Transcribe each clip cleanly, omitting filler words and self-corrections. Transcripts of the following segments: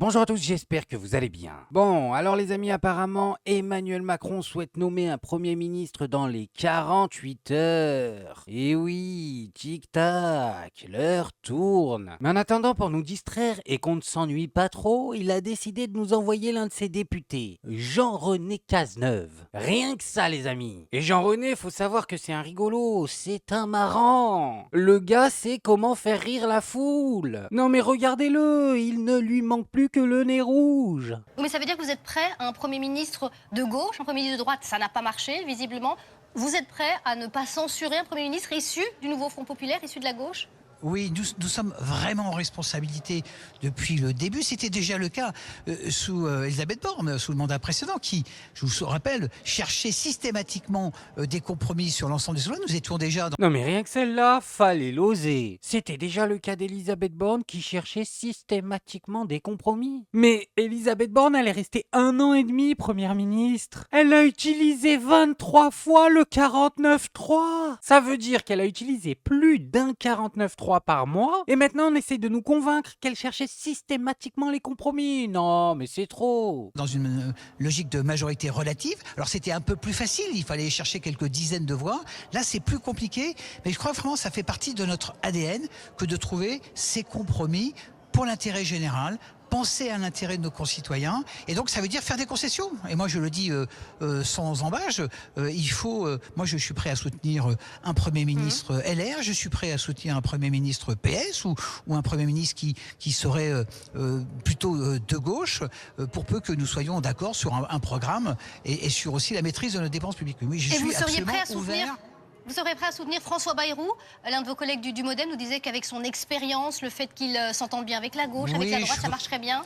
Bonjour à tous, j'espère que vous allez bien. Bon, alors les amis, apparemment, Emmanuel Macron souhaite nommer un Premier ministre dans les 48 heures. Et oui, tic-tac, l'heure tourne. Mais en attendant, pour nous distraire et qu'on ne s'ennuie pas trop, il a décidé de nous envoyer l'un de ses députés, Jean-René Cazeneuve. Rien que ça, les amis. Et Jean-René, faut savoir que c'est un rigolo, c'est un marrant. Le gars sait comment faire rire la foule. Non mais regardez-le, il ne lui manque plus que le nez rouge. Oui, mais ça veut dire que vous êtes prêt à un Premier ministre de gauche, un Premier ministre de droite, ça n'a pas marché, visiblement. Vous êtes prêt à ne pas censurer un Premier ministre issu du nouveau Front populaire, issu de la gauche ? Oui, nous sommes vraiment en responsabilité depuis le début. C'était déjà le cas sous Elisabeth Borne, sous le mandat précédent, qui, je vous rappelle, cherchait systématiquement des compromis sur l'ensemble des lois. Nous étions déjà dans... Non mais rien que celle-là, fallait l'oser. C'était déjà le cas d'Elisabeth Borne qui cherchait systématiquement des compromis. Mais Elisabeth Borne, elle est restée 1 an et demi première ministre. Elle a utilisé 23 fois le 49.3. Ça veut dire qu'elle a utilisé plus d'un 49.3 par mois. Et maintenant, on essaie de nous convaincre qu'elle cherchait systématiquement les compromis. Non, mais c'est trop. Dans une logique de majorité relative. Alors c'était un peu plus facile, il fallait chercher quelques dizaines de voix. Là c'est plus compliqué, mais je crois vraiment que ça fait partie de notre ADN que de trouver ces compromis pour l'intérêt général, penser à l'intérêt de nos concitoyens, et donc ça veut dire faire des concessions. Et moi je le dis sans embâche, il faut, moi je suis prêt à soutenir un Premier ministre LR, je suis prêt à soutenir un Premier ministre PS ou un Premier ministre qui serait plutôt de gauche, pour peu que nous soyons d'accord sur un programme et sur aussi la maîtrise de nos dépenses publiques. Oui, je suis absolument ouvert. Vous seriez prêt à soutenir François Bayrou? L'un de vos collègues du Modem nous disait qu'avec son expérience, le fait qu'il s'entende bien avec la gauche, avec la droite, ça marcherait bien.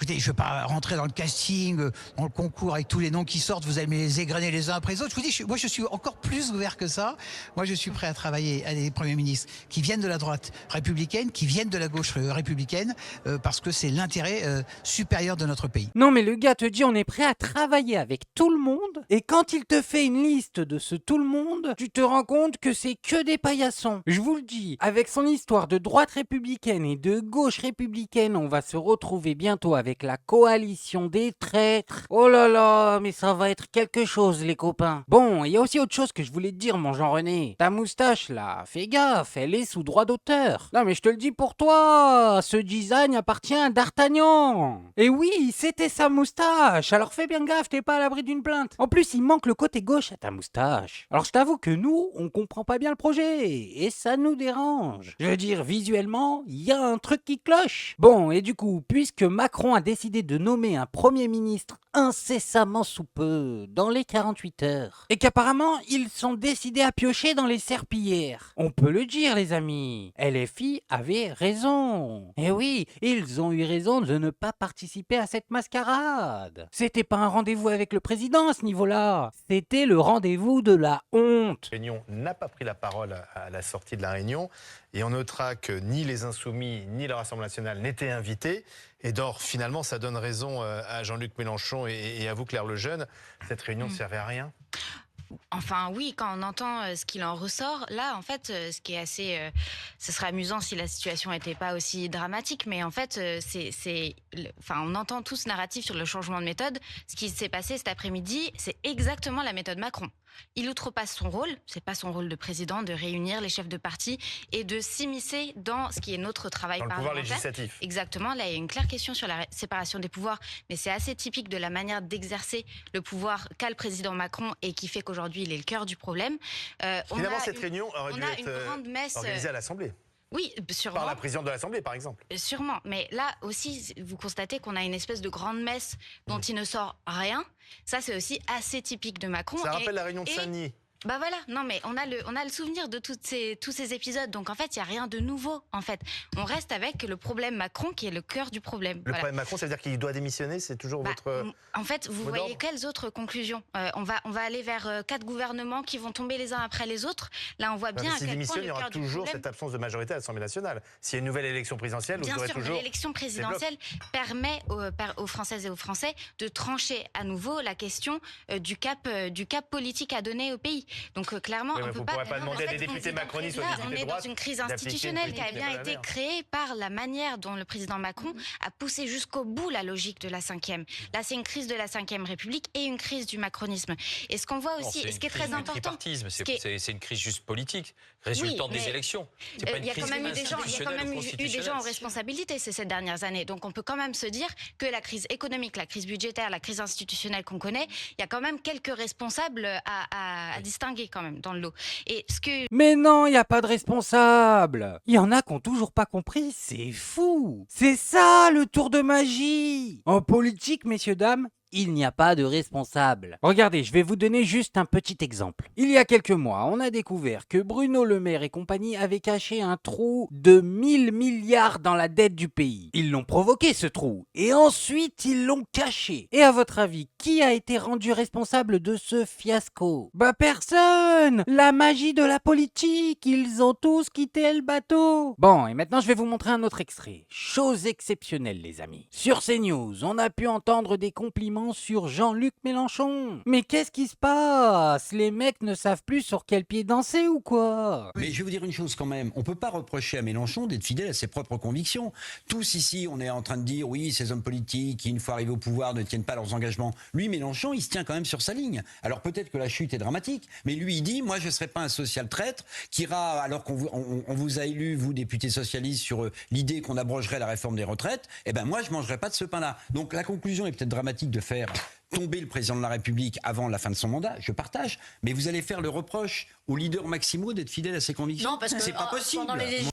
Écoutez, je ne vais pas rentrer dans le casting, dans le concours avec tous les noms qui sortent, vous allez me les égrener les uns après les autres. Je vous dis, moi je suis encore plus ouvert que ça. Moi je suis prêt à travailler à des premiers ministres qui viennent de la droite républicaine, qui viennent de la gauche républicaine, parce que c'est l'intérêt supérieur de notre pays. Non mais le gars te dit on est prêt à travailler avec tout le monde, et quand il te fait une liste de ce tout le monde, tu te rends compte que c'est que des paillassons. Je vous le dis, avec son histoire de droite républicaine et de gauche républicaine, on va se retrouver bientôt avec la coalition des traîtres. Oh là là, mais ça va être quelque chose les copains. Bon, il y a aussi autre chose que je voulais te dire mon Jean-René. Ta moustache là, fais gaffe, elle est sous droit d'auteur. Non mais je te le dis pour toi, ce design appartient à D'Artagnan. Et oui, c'était sa moustache, alors fais bien gaffe, t'es pas à l'abri d'une plainte. En plus, il manque le côté gauche à ta moustache. Alors je t'avoue que nous, on comprend pas bien le projet, et ça nous dérange. Je veux dire, visuellement, il y a un truc qui cloche. Bon, et du coup, puisque Macron a décidé de nommer un Premier ministre incessamment sous peu, dans les 48 heures, et qu'apparemment, ils sont décidés à piocher dans les serpillères. On peut le dire, les amis, LFI avait raison. Et oui, ils ont eu raison de ne pas participer à cette mascarade. C'était pas un rendez-vous avec le président à ce niveau-là, c'était le rendez-vous de la honte. La Réunion n'a pas pris la parole à la sortie de la réunion, et on notera que ni les Insoumis ni le Rassemblement national n'étaient invités. Et d'or, finalement, ça donne raison à Jean-Luc Mélenchon et à vous, Claire Lejeune. Cette réunion ne servait à rien. Enfin oui, quand on entend ce qu'il en ressort, là en fait, ce qui est assez, ce serait amusant si la situation n'était pas aussi dramatique, mais en fait, on entend tout ce narratif sur le changement de méthode. Ce qui s'est passé cet après-midi, c'est exactement la méthode Macron. Il outrepasse son rôle, c'est pas son rôle de président de réunir les chefs de parti et de s'immiscer dans ce qui est notre travail Dans le parlementaire. pouvoir législatif. Exactement, là il y a une claire question sur la séparation des pouvoirs, mais c'est assez typique de la manière d'exercer le pouvoir qu'a le président Macron et qui fait qu'aujourd'hui il est le cœur du problème. Finalement, cette réunion aurait dû une grande messe, être organisée à l'Assemblée. Oui, sûrement. Par la présidente de l'Assemblée, par exemple. Sûrement, mais là aussi, vous constatez qu'on a une espèce de grande messe dont il ne sort rien. Ça, c'est aussi assez typique de Macron. Ça rappelle la réunion de Saint-Denis. Bah voilà, non mais on a le souvenir de tous ces épisodes, donc en fait il y a rien de nouveau en fait. On reste avec le problème Macron qui est le cœur du problème. Le problème Macron, ça veut dire qu'il doit démissionner, c'est toujours votre... En fait, vous voyez quelles autres conclusions on va aller vers 4 gouvernements qui vont tomber les uns après les autres. Là on voit bien à quel point le cœur du problème... Il y aura toujours cette absence de majorité à l'Assemblée nationale. S'il y a une nouvelle élection présidentielle, vous aurez toujours... Bien sûr, l'élection présidentielle permet aux Françaises et aux Français de trancher à nouveau la question du cap politique à donner au pays. Donc clairement, Oui, mais on peut vous pas. pourrez pas demander à des députés macronistes ou Là, des on députés est de dans droite une crise d'appliquer une institutionnelle qui a politique bien de été la mer. créée par la manière dont le président Macron a poussé jusqu'au bout la logique de la cinquième. Là, c'est une crise de la Cinquième République et une crise du macronisme. Et ce qu'on voit aussi, et ce qui est très important, C'est une crise juste politique, résultant des élections. C'est pas une il y a crise quand même eu des gens, il y a quand institutionnelle même ou eu des constitutionnelle. gens en responsabilité ces 7 dernières années. Donc on peut quand même se dire que la crise économique, la crise budgétaire, la crise institutionnelle qu'on connaît, il y a quand même quelques responsables à distinguer quand même dans le lot. Et ce que Mais non, il n'y a pas de responsable. Il y en a qui ont toujours pas compris, c'est fou. C'est ça le tour de magie. En politique, messieurs, dames, il n'y a pas de responsable. Regardez, je vais vous donner juste un petit exemple. Il y a quelques mois, on a découvert que Bruno Le Maire et compagnie avaient caché un trou de 1000 milliards dans la dette du pays. Ils l'ont provoqué ce trou, et ensuite ils l'ont caché. Et à votre avis, qui a été rendu responsable de ce fiasco? Bah personne! La magie de la politique, ils ont tous quitté le bateau. Bon, et maintenant je vais vous montrer un autre extrait. Chose exceptionnelle les amis. Sur CNews, on a pu entendre des compliments sur Jean-Luc Mélenchon. Mais qu'est-ce qui se passe? Les mecs ne savent plus sur quel pied danser ou quoi? Mais je vais vous dire une chose quand même, on peut pas reprocher à Mélenchon d'être fidèle à ses propres convictions. Tous ici, on est en train de dire, oui, ces hommes politiques qui, une fois arrivés au pouvoir, ne tiennent pas leurs engagements. Lui, Mélenchon, il se tient quand même sur sa ligne. Alors peut-être que la chute est dramatique, mais lui, il dit, moi, je ne serai pas un social traître qui ira, alors qu'on vous a élu, vous, députés socialistes, sur l'idée qu'on abrogerait la réforme des retraites, eh ben moi, je mangerai pas de ce pain-là. Donc la conclusion est peut-être dramatique de faire tomber le président de la République avant la fin de son mandat, je partage, mais vous allez faire le reproche aux leaders maximaux d'être fidèles à ses convictions. Non, parce que c'est pas possible.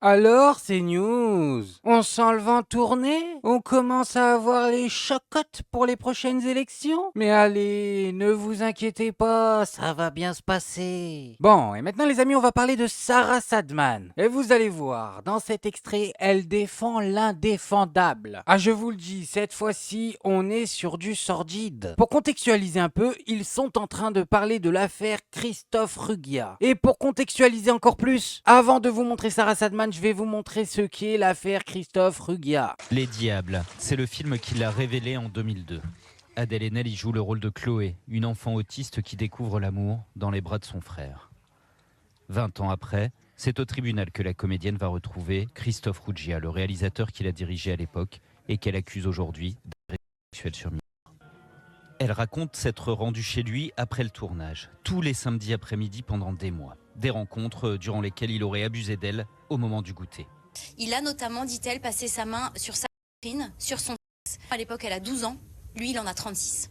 Alors, c'est news. On sent le vent tourner? On commence à avoir les chocottes pour les prochaines élections? Mais allez, ne vous inquiétez pas, ça va bien se passer. Bon, et maintenant les amis, on va parler de Sarah Sadman. Et vous allez voir, dans cet extrait, elle défend l'indéfendable. Ah, je vous le dis, cette fois-ci, on est sur du sordide. Pour contextualiser un peu, ils sont en train de parler de l'affaire Christophe Rugia. Et pour contextualiser encore plus, avant de vous montrer Sarah Sadman, je vais vous montrer ce qu'est l'affaire Christophe Rugia. Les Diables, c'est le film qui l'a révélé en 2002. Adèle Haenel y joue le rôle de Chloé, une enfant autiste qui découvre l'amour dans les bras de son frère. 20 ans après, c'est au tribunal que la comédienne va retrouver Christophe Rugia, le réalisateur qui l'a dirigé à l'époque et qu'elle accuse aujourd'hui d'agression sexuelle sur mineur. Elle raconte s'être rendue chez lui après le tournage, tous les samedis après-midi pendant des mois. Des rencontres durant lesquelles il aurait abusé d'elle au moment du goûter. Il a notamment, dit-elle, passé sa main sur sa poitrine, sur son sexe. À l'époque, elle a 12 ans, lui, il en a 36.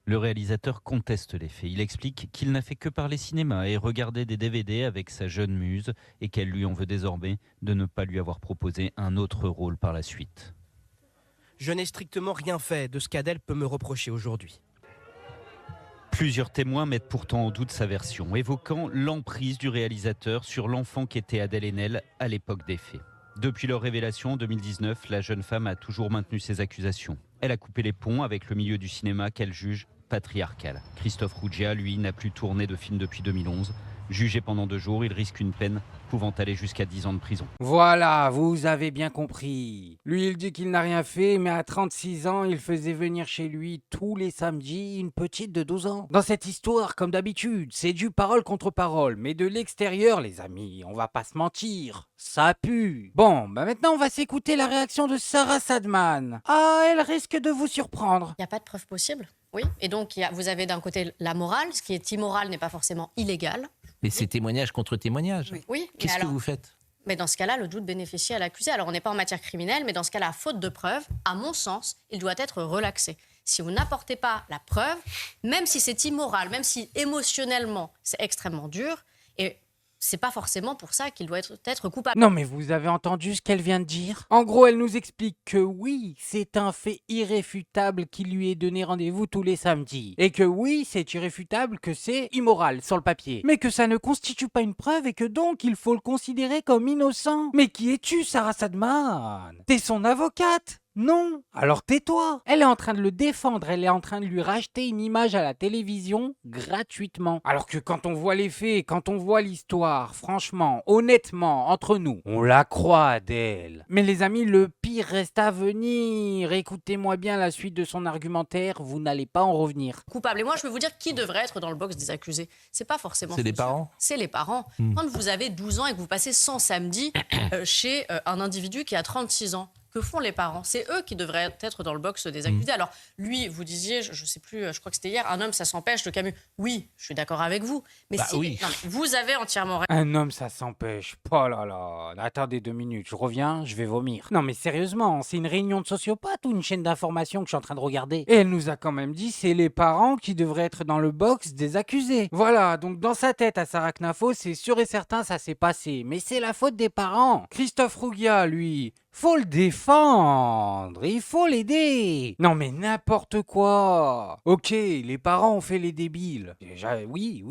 Le réalisateur conteste les faits. Il explique qu'il n'a fait que parler cinéma et regarder des DVD avec sa jeune muse et qu'elle lui en veut désormais de ne pas lui avoir proposé un autre rôle par la suite. Je n'ai strictement rien fait de ce qu'Adèle peut me reprocher aujourd'hui. Plusieurs témoins mettent pourtant en doute sa version, évoquant l'emprise du réalisateur sur l'enfant qu'était Adèle Haenel à l'époque des faits. Depuis leur révélation en 2019, la jeune femme a toujours maintenu ses accusations. Elle a coupé les ponts avec le milieu du cinéma qu'elle juge patriarcal. Christophe Rugia, lui, n'a plus tourné de film depuis 2011. Jugé pendant 2 jours, il risque une peine pouvant aller jusqu'à 10 ans de prison. Voilà, vous avez bien compris. Lui, il dit qu'il n'a rien fait, mais à 36 ans, il faisait venir chez lui tous les samedis une petite de 12 ans. Dans cette histoire, comme d'habitude, c'est du parole contre parole, mais de l'extérieur, les amis, on va pas se mentir, ça pue. Bon, bah maintenant, on va s'écouter la réaction de Sarah Sadman. Ah, elle risque de vous surprendre. Il n'y a pas de preuve possible. Oui, et donc vous avez d'un côté la morale, ce qui est immoral n'est pas forcément illégal. Mais c'est témoignage contre témoignage. Oui. Qu'est-ce que vous faites? Mais dans ce cas-là, le doute bénéficie à l'accusé. Alors on n'est pas en matière criminelle, mais dans ce cas-là, faute de preuve, à mon sens, il doit être relaxé. Si vous n'apportez pas la preuve, même si c'est immoral, même si émotionnellement c'est extrêmement dur, et c'est pas forcément pour ça qu'il doit être coupable. Non mais vous avez entendu ce qu'elle vient de dire? En gros, elle nous explique que oui, c'est un fait irréfutable qui lui est donné rendez-vous tous les samedis. Et que oui, c'est irréfutable que c'est immoral sur le papier. Mais que ça ne constitue pas une preuve et que donc il faut le considérer comme innocent. Mais qui es-tu, Sarah Sadman? T'es son avocate? Non. Alors tais-toi. Elle est en train de le défendre, elle est en train de lui racheter une image à la télévision gratuitement. Alors que quand on voit les faits, quand on voit l'histoire, franchement, honnêtement, entre nous, on la croit, Adèle. Mais les amis, le pire reste à venir. Écoutez-moi bien la suite de son argumentaire, vous n'allez pas en revenir. Coupable. Et moi, je vais vous dire qui devrait être dans le box des accusés. C'est pas forcément. C'est les Foncier. parents. C'est les parents. Quand vous avez 12 ans et que vous passez 100 samedis chez un individu qui a 36 ans, que font les parents? C'est eux qui devraient être dans le box des accusés. Alors, lui, vous disiez, je ne sais plus, je crois que c'était hier, un homme, ça s'empêche, de Camus. Oui, je suis d'accord avec vous. Mais Bah si, oui. non, mais vous avez entièrement raison. Un homme, ça s'empêche. Oh là là. Attendez 2 minutes, je reviens, je vais vomir. Non mais sérieusement, c'est une réunion de sociopathes ou une chaîne d'information que je suis en train de regarder? Et elle nous a quand même dit c'est les parents qui devraient être dans le box des accusés. Voilà, donc dans sa tête à Sarah Knafo, c'est sûr et certain ça s'est passé. Mais c'est la faute des parents. Christophe Rougia, lui... Faut le défendre, il faut l'aider. Non mais n'importe quoi. Ok, les parents ont fait les débiles. Déjà, oui.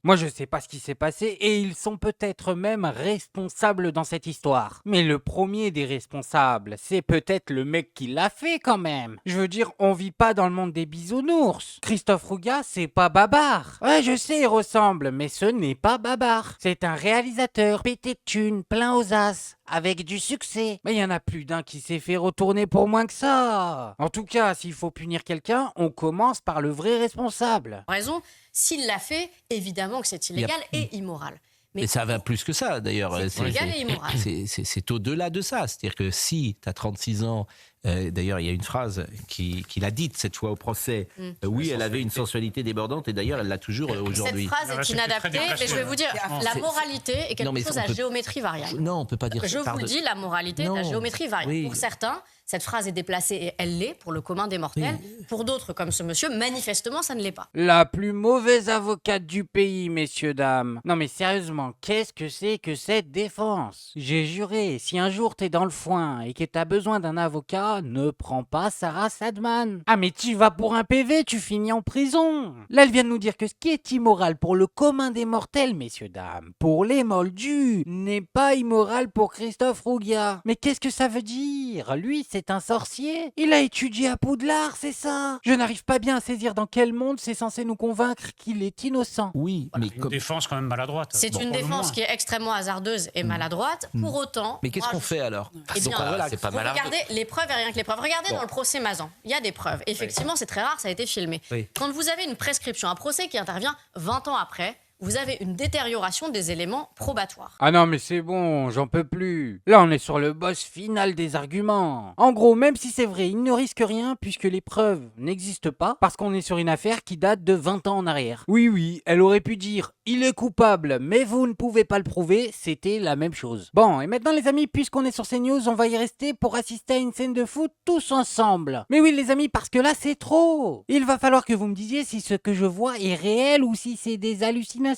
Moi je sais pas ce qui s'est passé et ils sont peut-être même responsables dans cette histoire. Mais le premier des responsables, c'est peut-être le mec qui l'a fait quand même. Je veux dire, on vit pas dans le monde des bisounours. Christophe Rouga, c'est pas Babar. Ouais, je sais, il ressemble, mais ce n'est pas Babar. C'est un réalisateur pété de thunes, plein aux as, avec du succès. Mais il y en a plus d'un qui s'est fait retourner pour moins que ça. En tout cas, s'il faut punir quelqu'un, on commence par le vrai responsable. Raison, s'il l'a fait, évidemment que c'est illégal et immoral. Mais ça va plus que ça, d'ailleurs. C'est illégal et immoral. C'est au-delà de ça. C'est-à-dire que si tu as 36 ans, d'ailleurs, il y a une phrase qu'il a dite cette fois au procès. Oui, elle avait une sensualité débordante et d'ailleurs, elle l'a toujours aujourd'hui. Cette phrase est inadaptée, mais je vais vous dire, la moralité est quelque chose à géométrie variable. Non, on ne peut pas dire ça. Je vous le dis, la moralité est à géométrie variable. Oui. Pour certains, cette phrase est déplacée et elle l'est pour le commun des mortels. Oui. Pour d'autres, comme ce monsieur, manifestement, ça ne l'est pas. La plus mauvaise avocate du pays, messieurs, dames. Non mais sérieusement, qu'est-ce que c'est que cette défense? J'ai juré, si un jour t'es dans le foin et que t'as besoin d'un avocat, ne prends pas Sarah Sadman. Ah mais tu vas pour un PV, tu finis en prison. Là, elle vient de nous dire que ce qui est immoral pour le commun des mortels, messieurs, dames, pour les moldus, n'est pas immoral pour Christophe Rougia. Mais qu'est-ce que ça veut dire? Lui, c'est un sorcier. Il a étudié à Poudlard, c'est ça? Je n'arrive pas bien à saisir dans quel monde c'est censé nous convaincre qu'il est innocent. Oui, mais Une défense quand même maladroite. C'est une défense qui est extrêmement hasardeuse et maladroite. Pour autant... Mais qu'est-ce qu'on fait alors? Eh bien, C'est pas vous maladroit. regardez les preuves et rien que les preuves. Regardez dans le procès Mazan, il y a des preuves. Effectivement, c'est très rare, ça a été filmé. Oui. Quand vous avez une prescription, un procès qui intervient 20 ans après, vous avez une détérioration des éléments probatoires. Ah non mais c'est bon, j'en peux plus. Là on est sur le boss final des arguments. En gros, même si c'est vrai, il ne risque rien puisque les preuves n'existent pas parce qu'on est sur une affaire qui date de 20 ans en arrière. Oui, elle aurait pu dire « il est coupable mais vous ne pouvez pas le prouver », c'était la même chose. Bon, et maintenant les amis, puisqu'on est sur CNews, on va y rester pour assister à une scène de foot tous ensemble. Mais oui les amis, parce que là c'est trop. Il va falloir que vous me disiez si ce que je vois est réel ou si c'est des hallucinations.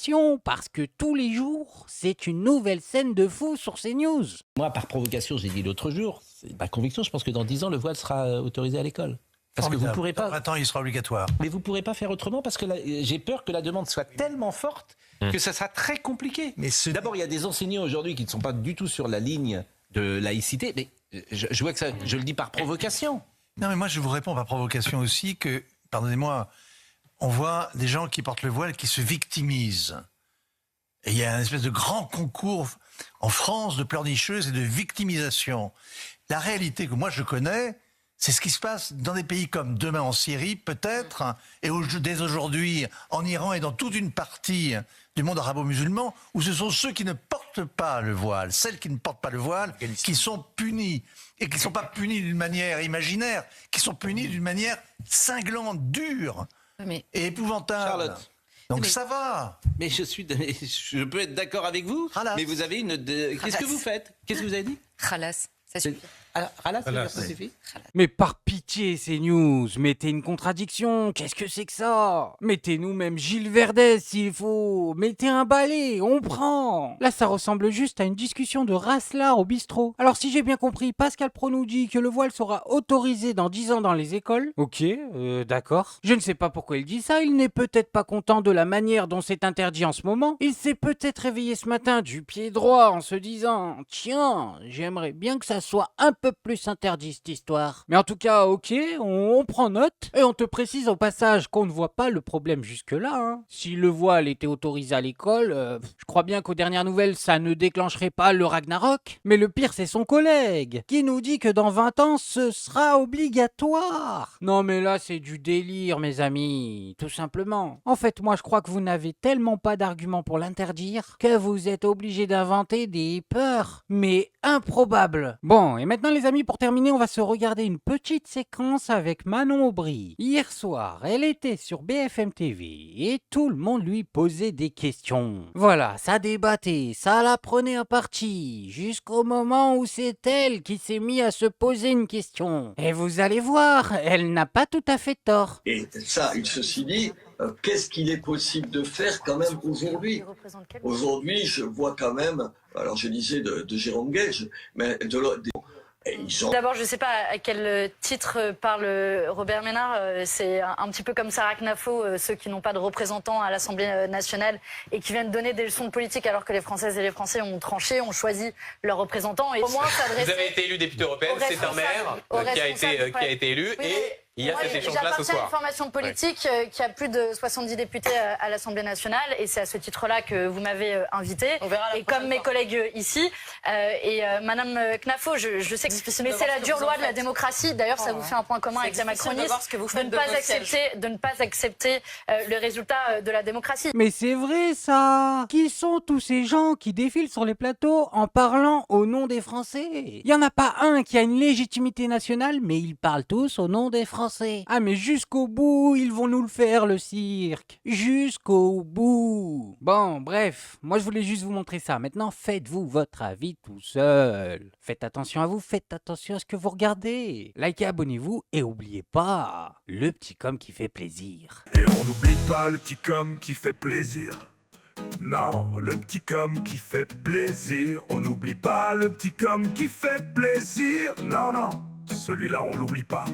Parce que tous les jours, c'est une nouvelle scène de fou sur CNews. Moi, par provocation, j'ai dit l'autre jour, c'est ma conviction, je pense que dans 10 ans, le voile sera autorisé à l'école. Parce que vous ne pourrez pas. Attends, il sera obligatoire. Mais vous ne pourrez pas faire autrement parce que j'ai peur que la demande soit tellement forte que ça sera très compliqué. D'abord, il y a des enseignants aujourd'hui qui ne sont pas du tout sur la ligne de laïcité. Mais je vois que ça, je le dis par provocation. Non, mais moi, je vous réponds par provocation aussi que, pardonnez-moi, on voit des gens qui portent le voile qui se victimisent. Et il y a un espèce de grand concours en France de pleurnicheuses et de victimisation. La réalité que moi je connais, c'est ce qui se passe dans des pays comme demain en Syrie, peut-être, et dès aujourd'hui en Iran et dans toute une partie du monde arabo-musulman, où ce sont ceux qui ne portent pas le voile, celles qui ne portent pas le voile, qui sont punis. Et qui ne sont pas punis d'une manière imaginaire, qui sont punis d'une manière cinglante, dure. Et épouvantable. Charlotte. Donc ça va. Mais je peux être d'accord avec vous, mais vous avez une... Qu'est-ce que vous faites? Qu'est-ce que vous avez dit? Khalas, ça suffit. Ça suffit. Mais par pitié, CNews, mettez une contradiction. Qu'est-ce que c'est que ça? Mettez-nous même Gilles Verdez s'il faut. Mettez un balai, on prend. Là, ça ressemble juste à une discussion de Rasselard au bistrot. Alors, si j'ai bien compris, Pascal Pro nous dit que le voile sera autorisé dans 10 ans dans les écoles. Ok, d'accord. Je ne sais pas pourquoi il dit ça. Il n'est peut-être pas content de la manière dont c'est interdit en ce moment. Il s'est peut-être réveillé ce matin du pied droit en se disant « Tiens, j'aimerais bien que ça soit un peu plus interdit cette histoire. Mais en tout cas, ok, on prend note. Et on te précise au passage qu'on ne voit pas le problème jusque-là. Hein. Si le voile était autorisé à l'école, je crois bien qu'aux dernières nouvelles, ça ne déclencherait pas le Ragnarok. Mais le pire, c'est son collègue, qui nous dit que dans 20 ans, ce sera obligatoire. Non mais là, c'est du délire, mes amis, tout simplement. En fait, moi, je crois que vous n'avez tellement pas d'arguments pour l'interdire que vous êtes obligés d'inventer des peurs, mais improbables. Bon, et maintenant, les amis, pour terminer, on va se regarder une petite séquence avec Manon Aubry. Hier soir, elle était sur BFM TV et tout le monde lui posait des questions. Voilà, ça débattait, ça la prenait à partie, jusqu'au moment où c'est elle qui s'est mise à se poser une question. Et vous allez voir, elle n'a pas tout à fait tort. Et ça, ceci dit, qu'est-ce qu'il est possible de faire quand même aujourd'hui? Aujourd'hui, je vois quand même, alors je disais de Jérôme Guedj, mais D'abord, je ne sais pas à quel titre parle Robert Ménard. C'est un petit peu comme Sarah Knafo, ceux qui n'ont pas de représentants à l'Assemblée nationale et qui viennent donner des leçons de politique alors que les Françaises et les Français ont tranché, ont choisi leurs représentants. Et au moins vous avez été élu député européenne, c'est un maire qui a été élu et il y a cet échange-là ce soir. J'appartiens à une formation politique qui a plus de 70 députés à l'Assemblée nationale et c'est à ce titre-là que vous m'avez invité. Et comme mes collègues ici, Madame Knafo, je sais que mais c'est la dure loi de la démocratie. D'ailleurs, ça vous fait un point commun avec la macronisme de ne pas accepter le résultat de la démocratie. Mais c'est vrai ça. Qui sont tous ces gens qui défilent sur les plateaux en parlant au nom des Français? Il y en a pas un qui a une légitimité nationale, mais ils parlent tous au nom des Français. Ah mais jusqu'au bout, ils vont nous le faire le cirque. Jusqu'au bout. Bon, bref, moi je voulais juste vous montrer ça. Maintenant, faites-vous votre avis tout seul. Faites attention à vous, faites attention à ce que vous regardez. Likez, abonnez-vous et oubliez pas, le petit com qui fait plaisir. Et on n'oublie pas le petit com qui fait plaisir. Non, le petit com qui fait plaisir. On n'oublie pas le petit com qui fait plaisir. Non, non, celui-là on l'oublie pas.